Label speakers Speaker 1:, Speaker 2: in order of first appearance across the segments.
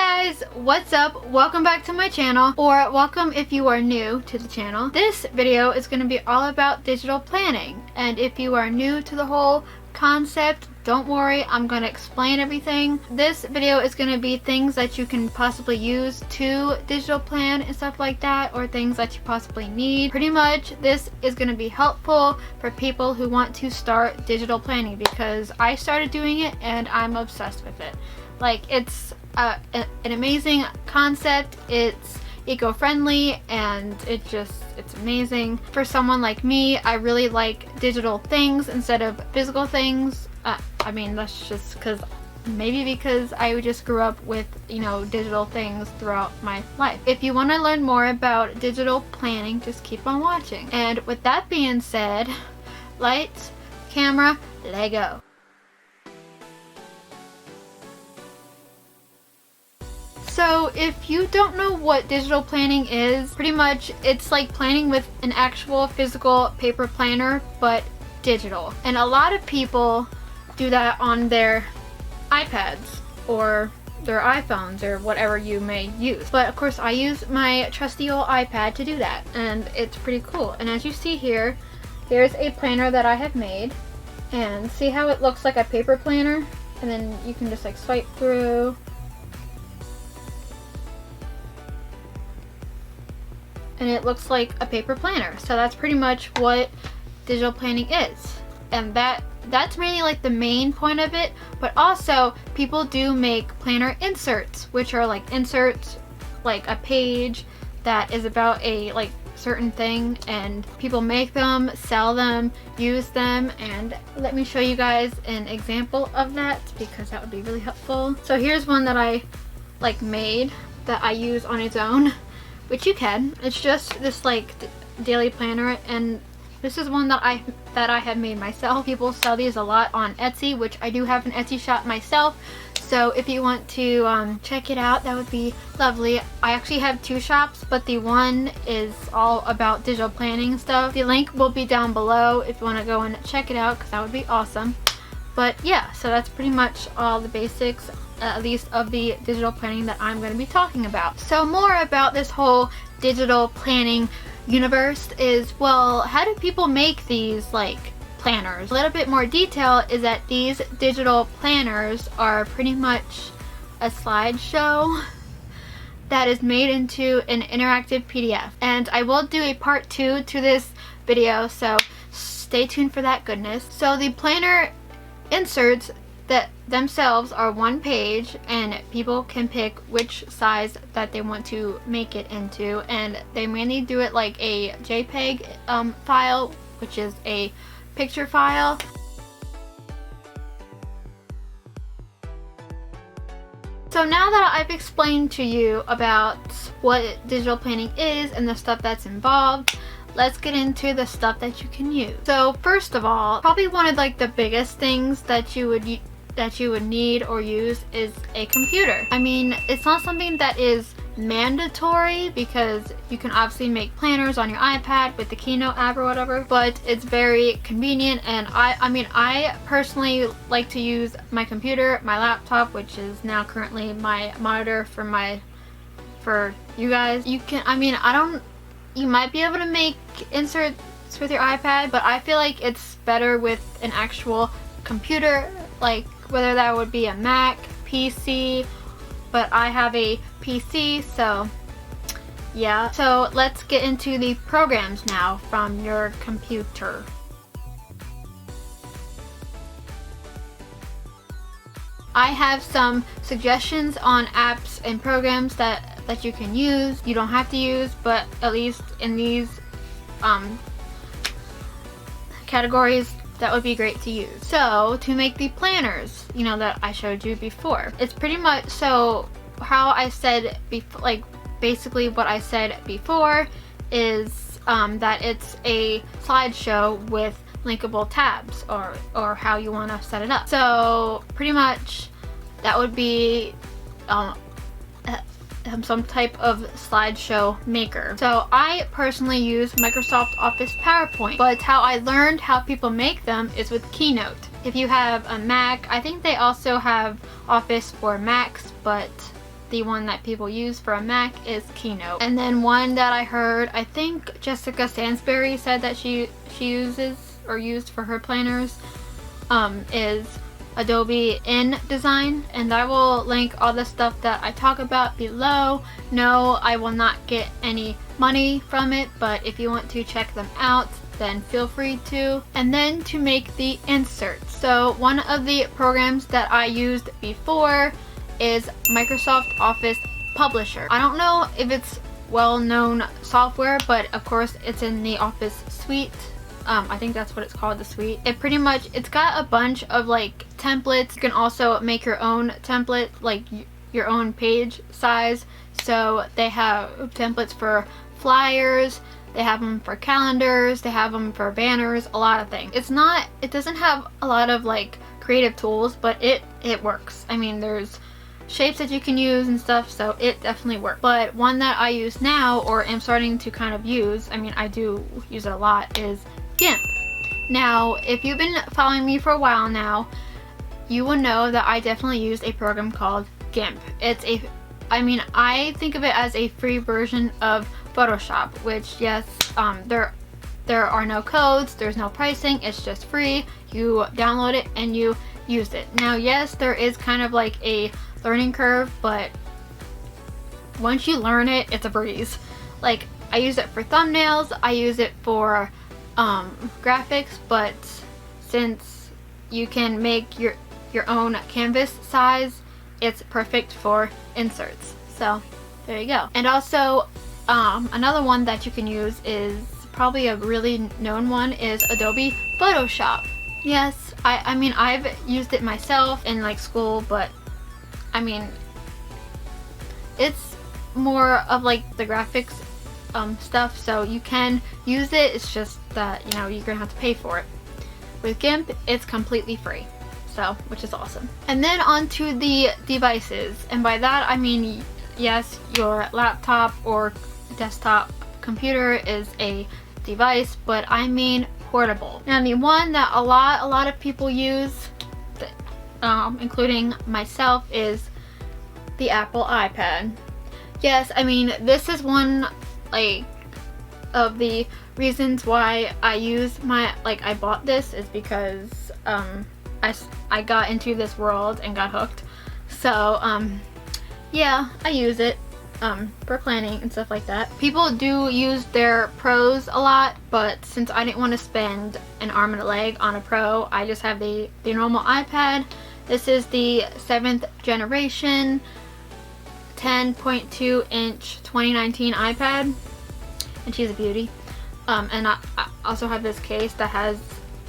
Speaker 1: guys, what's up? Welcome back to my channel, or welcome if you are new to the channel. This video is going to be all about digital planning, and if you are new to the whole concept, don't worry, I'm going to explain everything. This video is going to be things that you can possibly use to digital plan and stuff like that, or things that you possibly need. Pretty much this is going to be helpful for people who want to start digital planning, because I started doing it and I'm obsessed with it. Like, it's an amazing concept. It's eco-friendly and it's amazing. For someone like me, I really like digital things instead of physical things. I mean, that's just because I just grew up with, you know, digital things throughout my life. If you want to learn more about digital planning, just keep on watching. And with that being said, lights, camera, let go. So if you don't know what digital planning is, pretty much it's like planning with an actual physical paper planner, but digital. And a lot of people do that on their iPads or their iPhones or whatever you may use. But of course I use my trusty old iPad to do that, and it's pretty cool. And as you see here, here's a planner that I have made, and see how it looks like a paper planner, and then you can just like swipe through. And it looks like a paper planner. So that's pretty much what digital planning is. And that's really like the main point of it. But also people do make planner inserts, which are like inserts like a page that is about a like certain thing, and people make them, sell them, use them. And let me show you guys an example of that, because that would be really helpful. So here's one that I like made that I use on its own, which you can. It's just this like daily planner, and this is one that I have made myself. People sell these a lot on Etsy, which I do have an Etsy shop myself. So if you want to check it out, that would be lovely. I actually have two shops, but the one is all about digital planning stuff. The link will be down below if you want to go and check it out, because that would be awesome. But yeah, so that's pretty much all the basics, at least of the digital planning that I'm going to be talking about. So more about this whole digital planning universe is, well, how do people make these like planners? A little bit more detail is that these digital planners are pretty much a slideshow that is made into an interactive PDF. And I will do a part 2 to this video, so stay tuned for that goodness. So the planner inserts that themselves are one page, and people can pick which size that they want to make it into, and they mainly do it like a JPEG file, which is a picture file. So now that I've explained to you about what digital planning is and the stuff that's involved, let's get into the stuff that you can use. So first of all, probably one of like the biggest things that you would need or use is a computer. I mean, it's not something that is mandatory, because you can obviously make planners on your iPad with the Keynote app or whatever, but it's very convenient. And I personally like to use my computer, my laptop, which is now currently my monitor for you guys. You might be able to make inserts with your iPad, but I feel like it's better with an actual computer, like whether that would be a Mac, PC, but I have a PC, so yeah. So let's get into the programs now from your computer. I have some suggestions on apps and programs that you can use. You don't have to use, but at least in these categories, that would be great to use. So to make the planners, you know, that I showed you before, it's pretty much, so how I said before, like basically what I said before is that it's a slideshow with linkable tabs, or how you want to set it up. So pretty much that would be some type of slideshow maker. So I personally use Microsoft Office PowerPoint, but how I learned how people make them is with Keynote. If you have a Mac, I think they also have Office for Macs, but the one that people use for a Mac is Keynote. And then one that I heard, I think Jessica Sansbury said that she uses or used for her planners, is Adobe InDesign, and I will link all the stuff that I talk about below. No, I will not get any money from it, but if you want to check them out, then feel free to. And then to make the inserts. So one of the programs that I used before is Microsoft Office Publisher. I don't know if it's well-known software, but of course it's in the Office suite. I think that's what it's called, the suite. It's got a bunch of like templates. You can also make your own template, like your own page size. So they have templates for flyers, they have them for calendars, they have them for banners, a lot of things. It doesn't have a lot of like creative tools, but it works. I mean, there's shapes that you can use and stuff, so it definitely works. But one that I use now, or am starting to kind of use, I mean I do use it a lot, is GIMP. Now, if you've been following me for a while now, you will know that I definitely use a program called GIMP. I think of it as a free version of Photoshop, which yes, there are no codes, there's no pricing, it's just free. You download it and you use it. Now, yes, there is kind of like a learning curve, but once you learn it, it's a breeze. Like, I use it for thumbnails, I use it for graphics, but since you can make your own canvas size, it's perfect for inserts. So there you go. And also another one that you can use is probably a really known one, is Adobe Photoshop. Yes, I mean I've used it myself in like school, but I mean it's more of like the graphics stuff, so you can use it. It's just that, you know, you're gonna have to pay for it. With GIMP, it's completely free, so which is awesome. And then on to the devices, and by that I mean, yes, your laptop or desktop computer is a device, but I mean portable. Now, the one that a lot of people use, including myself, is the Apple iPad. Yes, I mean this is one like of the reasons why I bought this, is because I got into this world and got hooked. So yeah, I use it for planning and stuff like that. People do use their Pros a lot, but since I didn't want to spend an arm and a leg on a Pro, I just have the normal iPad. This is the 7th generation 10.2 inch 2019 iPad, and she's a beauty. And I also have this case that has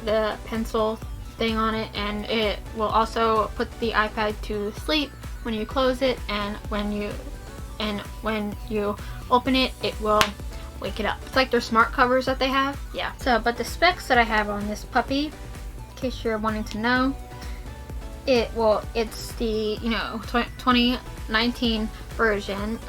Speaker 1: the pencil thing on it, and it will also put the iPad to sleep when you close it, and when you open it, it will wake it up. It's like their smart covers that they have. Yeah. So, but the specs that I have on this puppy, in case you're wanting to know, it's the 2019 version,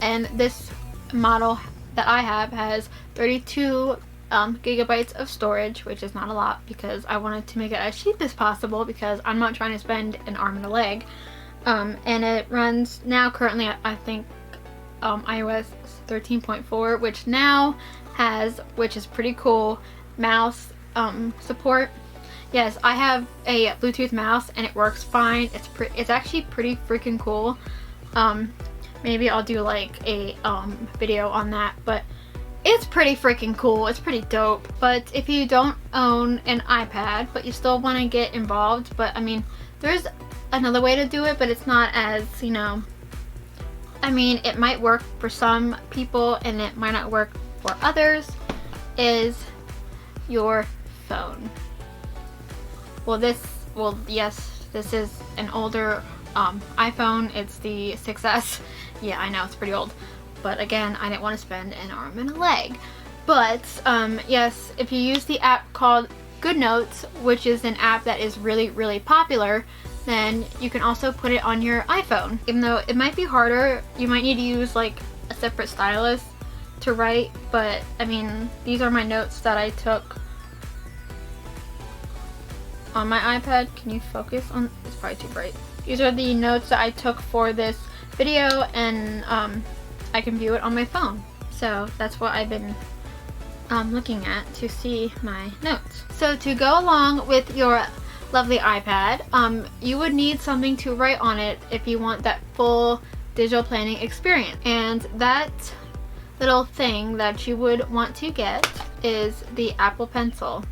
Speaker 1: and this model that I have has 32 gigabytes of storage, which is not a lot because I wanted to make it as cheap as possible, because I'm not trying to spend an arm and a leg. And it runs now currently, I think, iOS 13.4, which now has, which is pretty cool, mouse support. Yes, I have a Bluetooth mouse and it works fine. It's actually pretty freaking cool. Maybe I'll do like a video on that, but it's pretty freaking cool. It's pretty dope. But if you don't own an iPad but you still want to get involved, but I mean, there's another way to do it, but it's not as, I mean, it might work for some people and it might not work for others, is your phone. Yes, this is an older iPhone. It's the 6S. Yeah, I know, it's pretty old. But again, I didn't want to spend an arm and a leg. But yes, if you use the app called GoodNotes, which is an app that is really, really popular, then you can also put it on your iPhone. Even though it might be harder, you might need to use like a separate stylus to write, but I mean, these are my notes that I took on my iPad. Can you focus on, it's probably too bright. These are the notes that I took for this video and I can view it on my phone. So that's what I've been looking at to see my notes. So to go along with your lovely iPad, you would need something to write on it if you want that full digital planning experience. And that little thing that you would want to get is the Apple Pencil.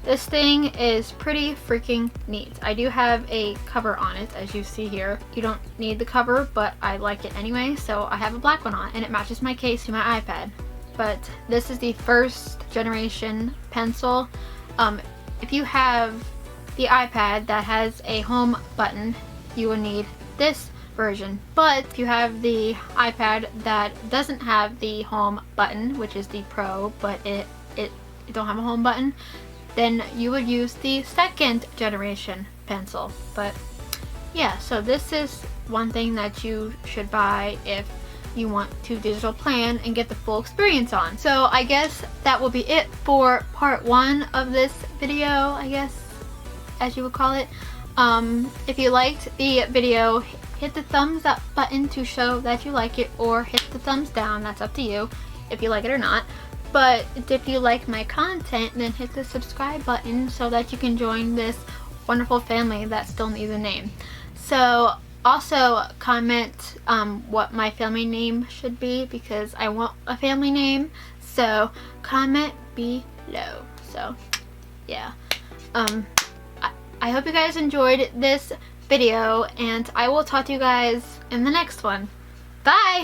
Speaker 1: This thing is pretty freaking neat. I do have a cover on it, as you see here. You don't need the cover, but I like it anyway, so I have a black one on, and it matches my case to my iPad. But this is the first generation pencil. If you have the iPad that has a home button, you will need this version. But if you have the iPad that doesn't have the home button, which is the Pro, but it don't have a home button, then you would use the second generation pencil. But yeah, so this is one thing that you should buy if you want to digital plan and get the full experience on. So I guess that will be it for part 1 of this video, I guess, as you would call it. If you liked the video, hit the thumbs up button to show that you like it, or hit the thumbs down, that's up to you if you like it or not. But if you like my content, then hit the subscribe button so that you can join this wonderful family that still needs a name. So also comment what my family name should be, because I want a family name. So comment below. So yeah, I hope you guys enjoyed this video, and I will talk to you guys in the next one. Bye!